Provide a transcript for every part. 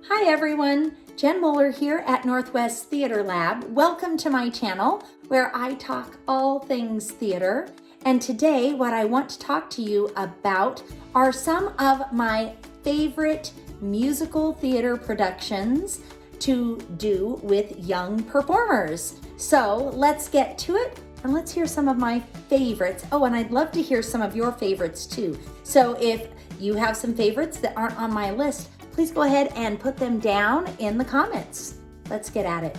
Hi everyone, Jen Moeller here at Northwest Theater Lab. Welcome to my channel where I talk all things theater. And today what I want to talk to you about are some of my favorite musical theater productions to do with young performers. So let's get to it and let's hear some of my favorites. Oh, and I'd love to hear some of your favorites too. So if you have some favorites that aren't on my list, please go ahead and put them down in the comments. Let's get at it.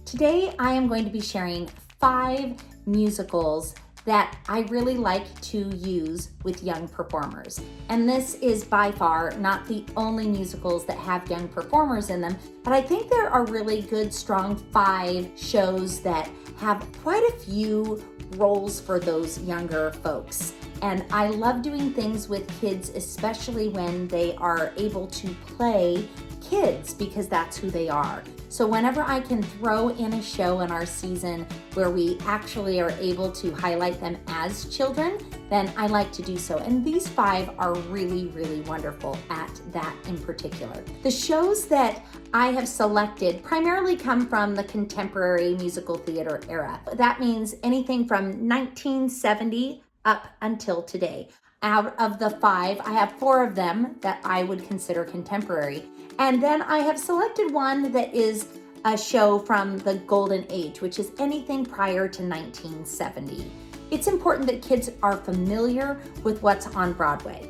Today, I am going to be sharing 5 musicals that I really like to use with young performers. And this is by far not the only musicals that have young performers in them, but I think there are really good, strong 5 shows that have quite a few roles for those younger folks. And I love doing things with kids, especially when they are able to play kids, because that's who they are. So whenever I can throw in a show in our season where we actually are able to highlight them as children, then I like to do so. And these 5 are really, really wonderful at that in particular. The shows that I have selected primarily come from the contemporary musical theater era. That means anything from 1970 up until today. Out of the 5, I have 4 of them that I would consider contemporary. And then I have selected one that is a show from the Golden Age, which is anything prior to 1970. It's important that kids are familiar with what's on Broadway.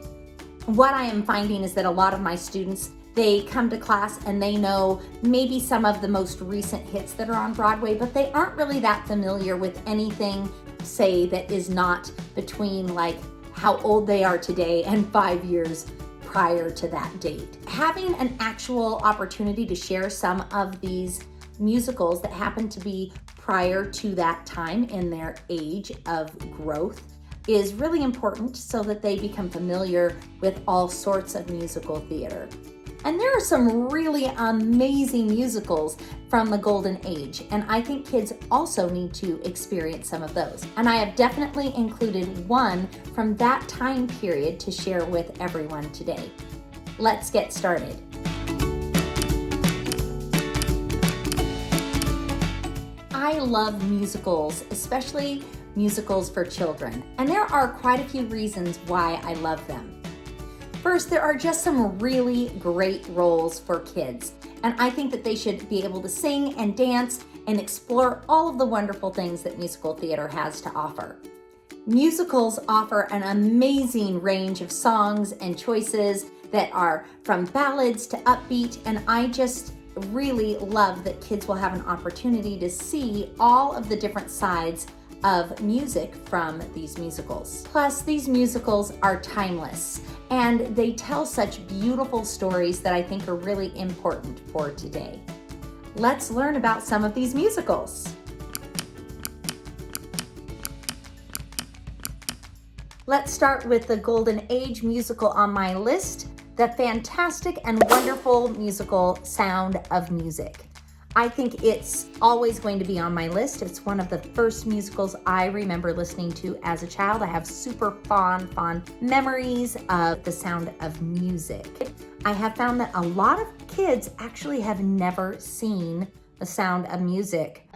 What I am finding is that a lot of my students, they come to class and they know maybe some of the most recent hits that are on Broadway, but they aren't really that familiar with anything, say, that is not between like how old they are today and 5 years prior to that date. Having an actual opportunity to share some of these musicals that happen to be prior to that time in their age of growth is really important so that they become familiar with all sorts of musical theater. And there are some really amazing musicals from the Golden Age, and I think kids also need to experience some of those. And I have definitely included one from that time period to share with everyone today. Let's get started. I love musicals, especially musicals for children, and there are quite a few reasons why I love them. First, there are just some really great roles for kids, and I think that they should be able to sing and dance and explore all of the wonderful things that musical theater has to offer. Musicals offer an amazing range of songs and choices that are from ballads to upbeat, and I just really love that kids will have an opportunity to see all of the different sides of music from these musicals. Plus, these musicals are timeless and they tell such beautiful stories that I think are really important for today. Let's learn about some of these musicals. Let's start with the Golden Age musical on my list, the fantastic and wonderful musical Sound of Music. I think it's always going to be on my list. It's one of the first musicals I remember listening to as a child. I have super fond memories of the Sound of Music. I have found that a lot of kids actually have never seen the Sound of Music.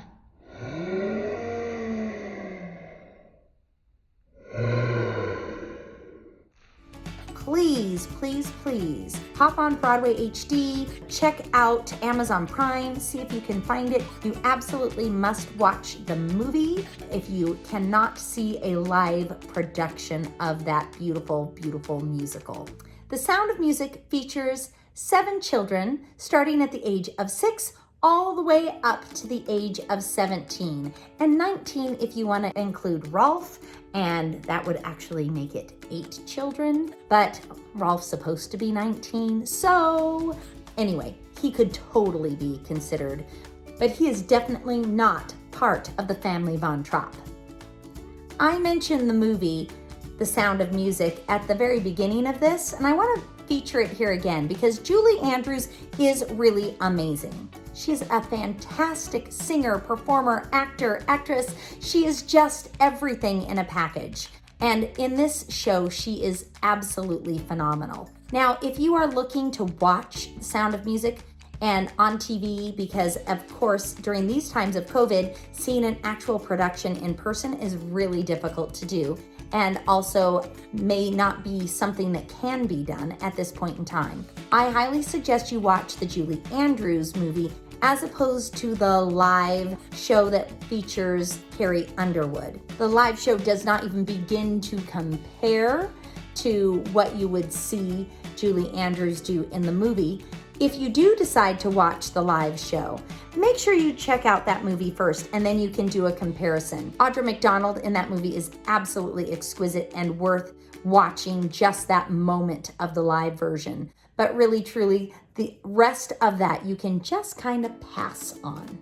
Please hop on Broadway HD, check out Amazon Prime, see if you can find it. You absolutely must watch the movie if you cannot see a live production of that beautiful, beautiful musical. The Sound of Music features 7 children starting at the age of 6 all the way up to the age of 17, and 19 if you want to include Rolf, and that would actually make it 8 children, but Rolf's supposed to be 19, so anyway, he could totally be considered, but he is definitely not part of the family Von Trapp. I mentioned the movie The Sound of Music at the very beginning of this, and I want to feature it here again because Julie Andrews is really amazing. She's a fantastic singer, performer, actor, actress. She is just everything in a package. And in this show, she is absolutely phenomenal. Now, if you are looking to watch The Sound of Music and on TV, because of course, during these times of COVID, seeing an actual production in person is really difficult to do, and also may not be something that can be done at this point in time. I highly suggest you watch the Julie Andrews movie as opposed to the live show that features Carrie Underwood. The live show does not even begin to compare to what you would see Julie Andrews do in the movie. If you do decide to watch the live show, make sure you check out that movie first, and then you can do a comparison. Audra McDonald in that movie is absolutely exquisite and worth watching just that moment of the live version. But really, truly, the rest of that you can just kind of pass on.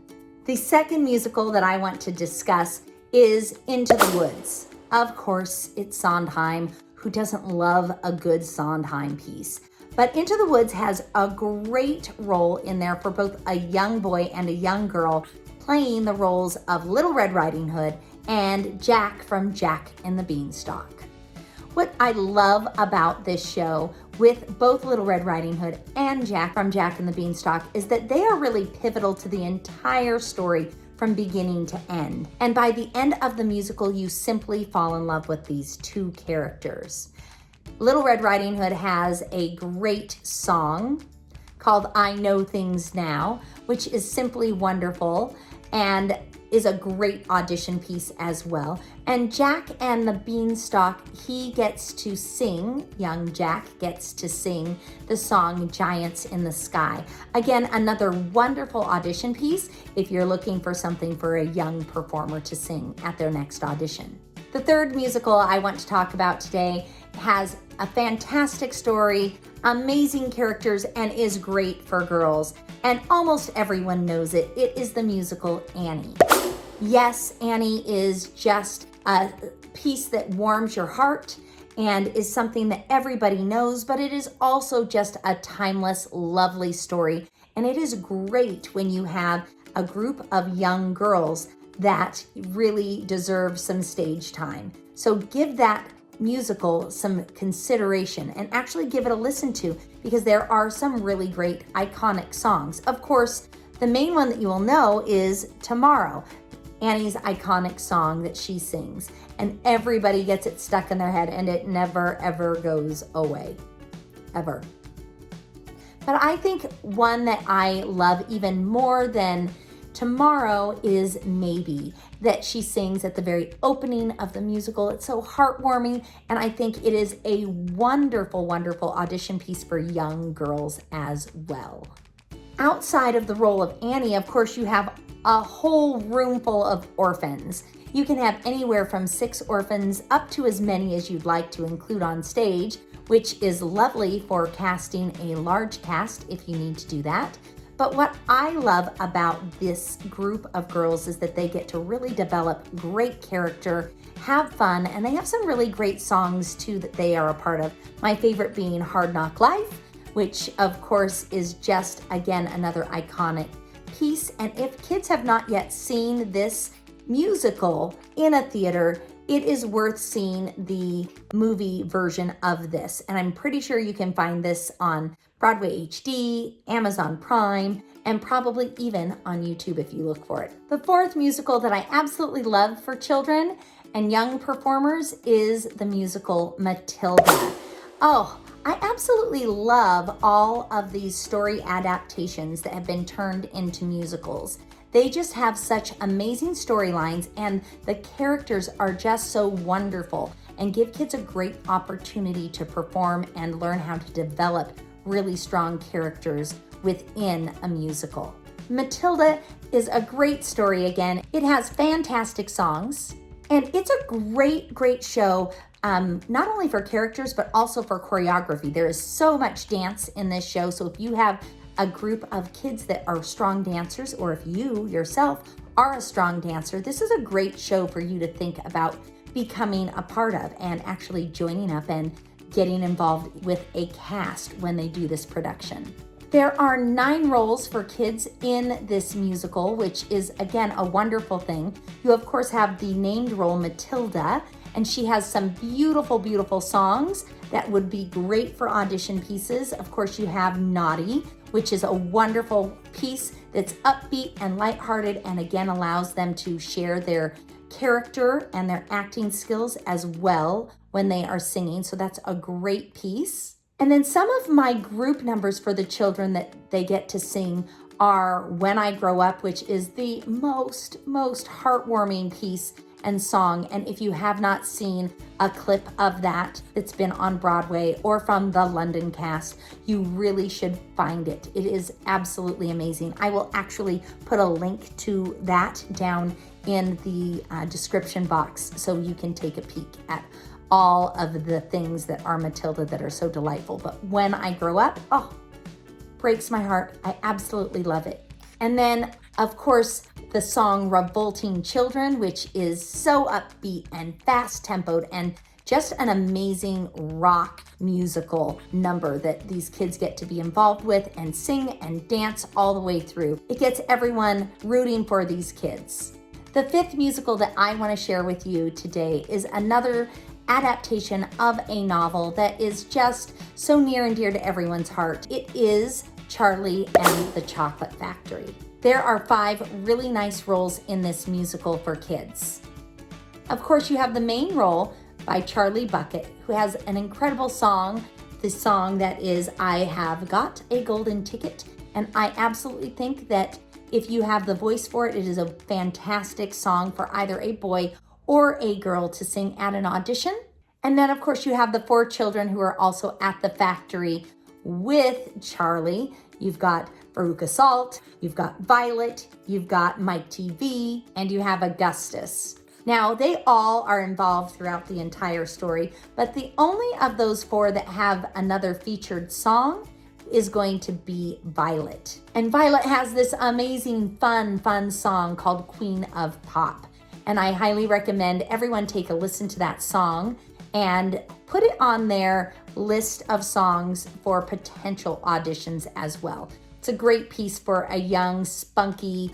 The second musical that I want to discuss is Into the Woods. Of course, it's Sondheim. Who doesn't love a good Sondheim piece? But Into the Woods has a great role in there for both a young boy and a young girl, playing the roles of Little Red Riding Hood and Jack from Jack and the Beanstalk. What I love about this show with both Little Red Riding Hood and Jack from Jack and the Beanstalk is that they are really pivotal to the entire story from beginning to end. And by the end of the musical, you simply fall in love with these two characters. Little Red Riding Hood has a great song called I Know Things Now, which is simply wonderful and is a great audition piece as well. And Jack and the Beanstalk, he gets to sing, young Jack gets to sing the song Giants in the Sky. Again, another wonderful audition piece if you're looking for something for a young performer to sing at their next audition. The third musical I want to talk about today has a fantastic story, amazing characters, and is great for girls. And almost everyone knows it. It is the musical Annie. Yes, Annie is just a piece that warms your heart and is something that everybody knows, but it is also just a timeless, lovely story. And it is great when you have a group of young girls that really deserve some stage time. So give that musical some consideration and actually give it a listen to, because there are some really great iconic songs. Of course, the main one that you will know is Tomorrow, Annie's iconic song that she sings, and everybody gets it stuck in their head and it never ever goes away, ever. But I think one that I love even more than Tomorrow is Maybe, that she sings at the very opening of the musical. It's so heartwarming, and I think it is a wonderful, wonderful audition piece for young girls as well. Outside of the role of Annie, of course, you have a whole room full of orphans. You can have anywhere from 6 orphans up to as many as you'd like to include on stage, which is lovely for casting a large cast if you need to do that. But what I love about this group of girls is that they get to really develop great character, have fun, and they have some really great songs too that they are a part of. My favorite being Hard Knock Life, which of course is just, again, another iconic piece. And if kids have not yet seen this musical in a theater, it is worth seeing the movie version of this. And I'm pretty sure you can find this on Broadway HD, Amazon Prime, and probably even on YouTube if you look for it. The fourth musical that I absolutely love for children and young performers is the musical Matilda. Oh, I absolutely love all of these story adaptations that have been turned into musicals. They just have such amazing storylines, and the characters are just so wonderful and give kids a great opportunity to perform and learn how to develop really strong characters within a musical. Matilda is a great story again. It has fantastic songs, and it's a great, great show, not only for characters, but also for choreography. There is so much dance in this show, so if you have a group of kids that are strong dancers, or if you yourself are a strong dancer, this is a great show for you to think about becoming a part of and actually joining up and getting involved with a cast when they do this production. There are 9 roles for kids in this musical, which is, again, a wonderful thing. You, of course, have the named role, Matilda, and she has some beautiful, beautiful songs that would be great for audition pieces. Of course, you have Naughty, which is a wonderful piece that's upbeat and lighthearted, and again allows them to share their character and their acting skills as well when they are singing. So that's a great piece. And then some of my group numbers for the children that they get to sing are When I Grow Up, which is the most heartwarming piece and song. And if you have not seen a clip of that that's been on Broadway or from the London cast, you really should find it. It is absolutely amazing. I will actually put a link to that down in the description box so you can take a peek at all of the things that are Matilda that are so delightful. But When I Grow Up, oh, breaks my heart. I absolutely love it. And then, of course, the song Revolting Children, which is so upbeat and fast-tempoed and just an amazing rock musical number that these kids get to be involved with and sing and dance all the way through. It gets everyone rooting for these kids. The fifth musical that I want to share with you today is another adaptation of a novel that is just so near and dear to everyone's heart. It is Charlie and the Chocolate Factory. There are 5 really nice roles in this musical for kids. Of course, you have the main role by Charlie Bucket, who has an incredible song, the song that is I Have Got a Golden Ticket. And I absolutely think that if you have the voice for it, it is a fantastic song for either a boy or a girl to sing at an audition. And then, of course, you have the 4 children who are also at the factory with Charlie. You've got Veruca Salt, you've got Violet, you've got Mike TV, and you have Augustus. Now, they all are involved throughout the entire story, but the only of those 4 that have another featured song is going to be Violet. And Violet has this amazing, fun song called Queen of Pop. And I highly recommend everyone take a listen to that song and put it on their list of songs for potential auditions as well. It's a great piece for a young, spunky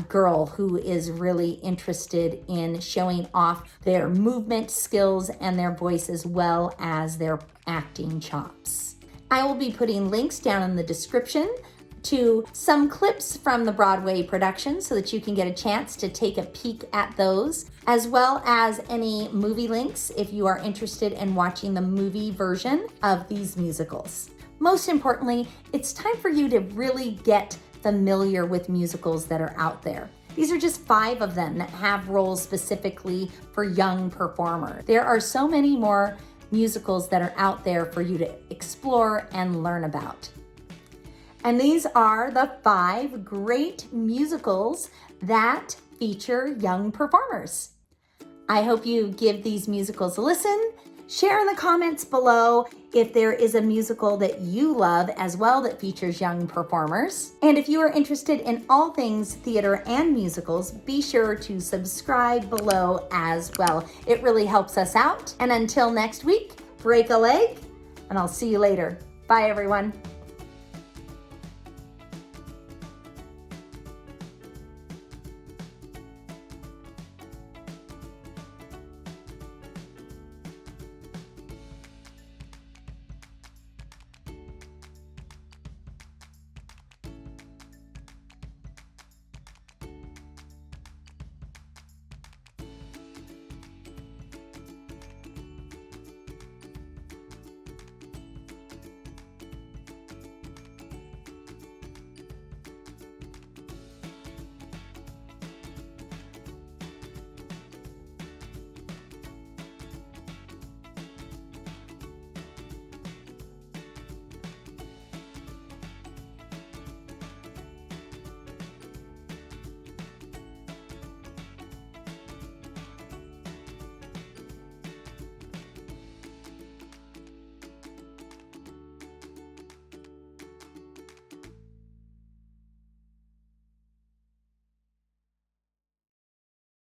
girl who is really interested in showing off their movement skills and their voice as well as their acting chops. I will be putting links down in the description to some clips from the Broadway production so that you can get a chance to take a peek at those, as well as any movie links if you are interested in watching the movie version of these musicals. Most importantly, it's time for you to really get familiar with musicals that are out there. These are just 5 of them that have roles specifically for young performers. There are so many more musicals that are out there for you to explore and learn about. And these are the 5 great musicals that feature young performers. I hope you give these musicals a listen. Share in the comments below if there is a musical that you love as well that features young performers. And if you are interested in all things theater and musicals, be sure to subscribe below as well. It really helps us out. And until next week, break a leg, and I'll see you later. Bye, everyone.